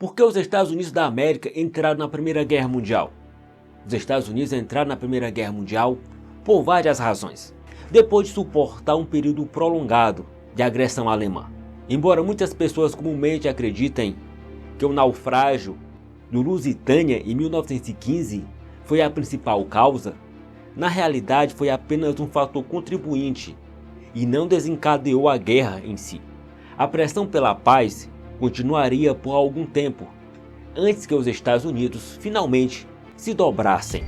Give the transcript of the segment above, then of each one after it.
Por que os Estados Unidos da América entraram na Primeira Guerra Mundial? Os Estados Unidos entraram na Primeira Guerra Mundial por várias razões. Depois de suportar um período prolongado de agressão alemã. Embora muitas pessoas comumente acreditem que o naufrágio do Lusitânia em 1915 foi a principal causa, na realidade foi apenas um fator contribuinte e não desencadeou a guerra em si. A pressão pela paz continuaria por algum tempo, antes que os Estados Unidos finalmente se dobrassem.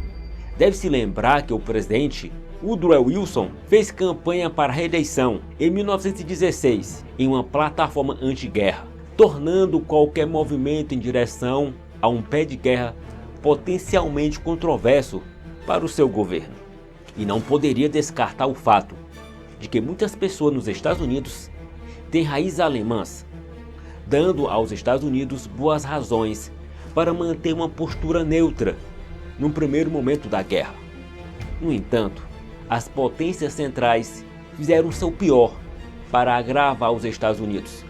Deve-se lembrar que o presidente Woodrow Wilson fez campanha para a reeleição em 1916 em uma plataforma anti-guerra, tornando qualquer movimento em direção a um pé de guerra potencialmente controverso para o seu governo. E não poderia descartar o fato de que muitas pessoas nos Estados Unidos têm raízes alemãs, dando aos Estados Unidos boas razões para manter uma postura neutra no primeiro momento da guerra. No entanto, as potências centrais fizeram seu pior para agravar os Estados Unidos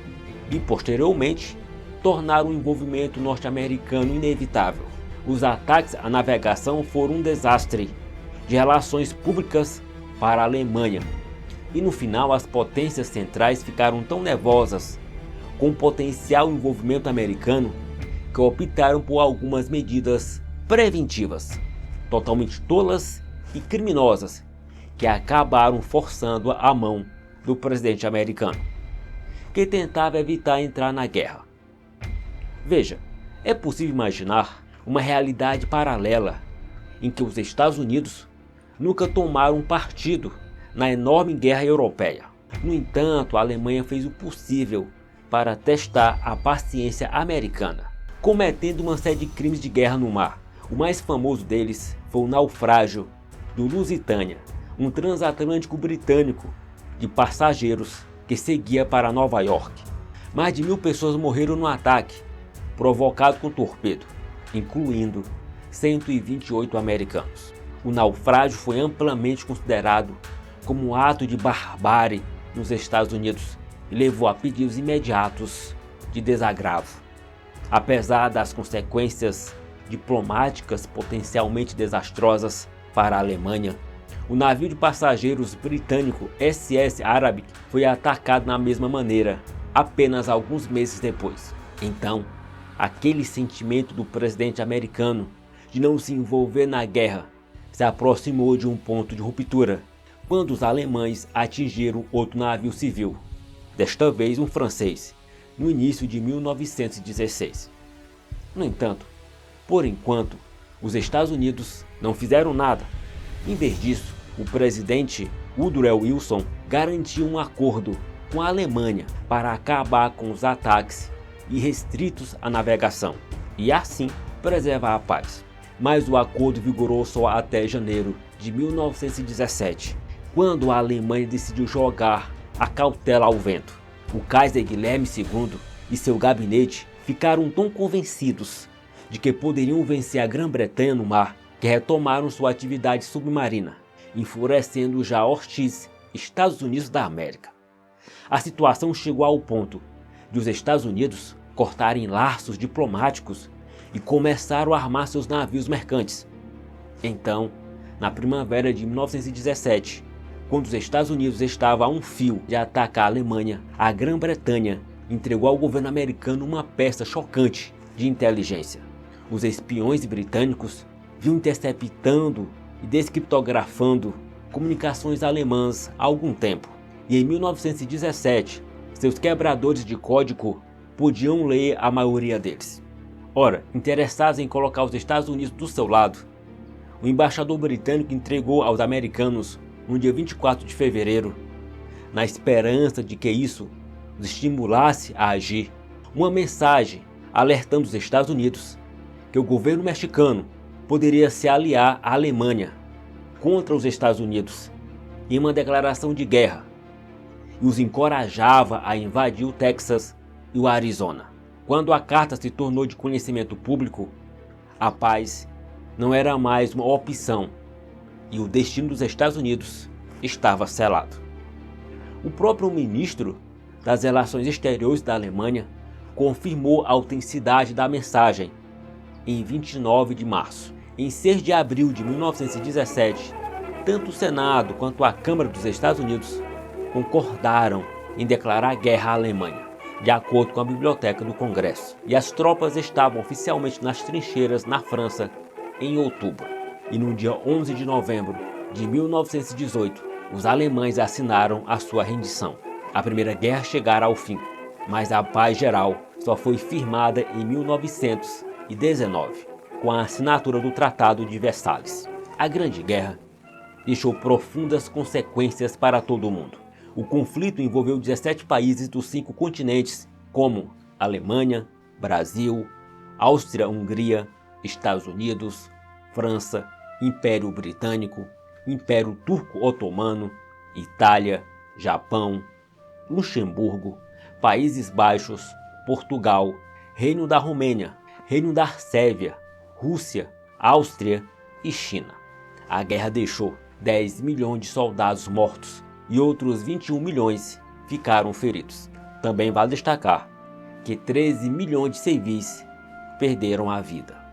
e, posteriormente, tornaram o envolvimento norte-americano inevitável. Os ataques à navegação foram um desastre de relações públicas para a Alemanha e, no final, as potências centrais ficaram tão nervosas com o potencial envolvimento americano que optaram por algumas medidas preventivas, totalmente tolas e criminosas, que acabaram forçando a mão do presidente americano, que tentava evitar entrar na guerra. Veja, é possível imaginar uma realidade paralela em que os Estados Unidos nunca tomaram partido na enorme guerra europeia. No entanto, a Alemanha fez o possível para testar a paciência americana, cometendo uma série de crimes de guerra no mar. O mais famoso deles foi o naufrágio do Lusitânia, um transatlântico britânico de passageiros que seguia para Nova York. Mais de 1.000 pessoas morreram no ataque provocado com torpedo, incluindo 128 americanos. O naufrágio foi amplamente considerado como um ato de barbárie nos Estados Unidos e levou a pedidos imediatos de desagravo. Apesar das consequências diplomáticas potencialmente desastrosas para a Alemanha, o navio de passageiros britânico SS Arabic foi atacado da mesma maneira apenas alguns meses depois. Então, aquele sentimento do presidente americano de não se envolver na guerra se aproximou de um ponto de ruptura quando os alemães atingiram outro navio civil, desta vez um francês, no início de 1916. No entanto, por enquanto, os Estados Unidos não fizeram nada. Em vez disso, o presidente Woodrow Wilson garantiu um acordo com a Alemanha para acabar com os ataques irrestritos à navegação e assim preservar a paz. Mas o acordo vigorou só até janeiro de 1917, quando a Alemanha decidiu jogar a cautela ao vento. O Kaiser Guilherme II e seu gabinete ficaram tão convencidos de que poderiam vencer a Grã-Bretanha no mar que retomaram sua atividade submarina, enfurecendo já hostis Estados Unidos da América. A situação chegou ao ponto de os Estados Unidos cortarem laços diplomáticos e começaram a armar seus navios mercantes. Então, na primavera de 1917, quando os Estados Unidos estavam a um fio de atacar a Alemanha, a Grã-Bretanha entregou ao governo americano uma peça chocante de inteligência. Os espiões britânicos vinham interceptando e descriptografando comunicações alemãs há algum tempo, e em 1917 seus quebradores de código podiam ler a maioria deles. Ora, interessados em colocar os Estados Unidos do seu lado, o embaixador britânico entregou aos americanos no dia 24 de fevereiro, na esperança de que isso os estimulasse a agir, uma mensagem alertando os Estados Unidos que o governo mexicano poderia se aliar à Alemanha contra os Estados Unidos em uma declaração de guerra e os encorajava a invadir o Texas e o Arizona. Quando a carta se tornou de conhecimento público, a paz não era mais uma opção e o destino dos Estados Unidos estava selado. O próprio ministro das Relações Exteriores da Alemanha, confirmou a autenticidade da mensagem em 29 de março. Em 6 de abril de 1917, tanto o Senado quanto a Câmara dos Estados Unidos concordaram em declarar guerra à Alemanha, de acordo com a Biblioteca do Congresso, e as tropas estavam oficialmente nas trincheiras na França em outubro. E no dia 11 de novembro de 1918, os alemães assinaram a sua rendição. A Primeira Guerra chegara ao fim, mas a paz geral só foi firmada em 1919, com a assinatura do Tratado de Versalhes. A Grande Guerra deixou profundas consequências para todo o mundo. O conflito envolveu 17 países dos 5 continentes, como Alemanha, Brasil, Áustria-Hungria, Estados Unidos, França, Império Britânico, Império Turco-Otomano, Itália, Japão, Luxemburgo, Países Baixos, Portugal, Reino da Romênia, Reino da Sérvia, Rússia, Áustria e China. A guerra deixou 10 milhões de soldados mortos e outros 21 milhões ficaram feridos. Também vale destacar que 13 milhões de civis perderam a vida.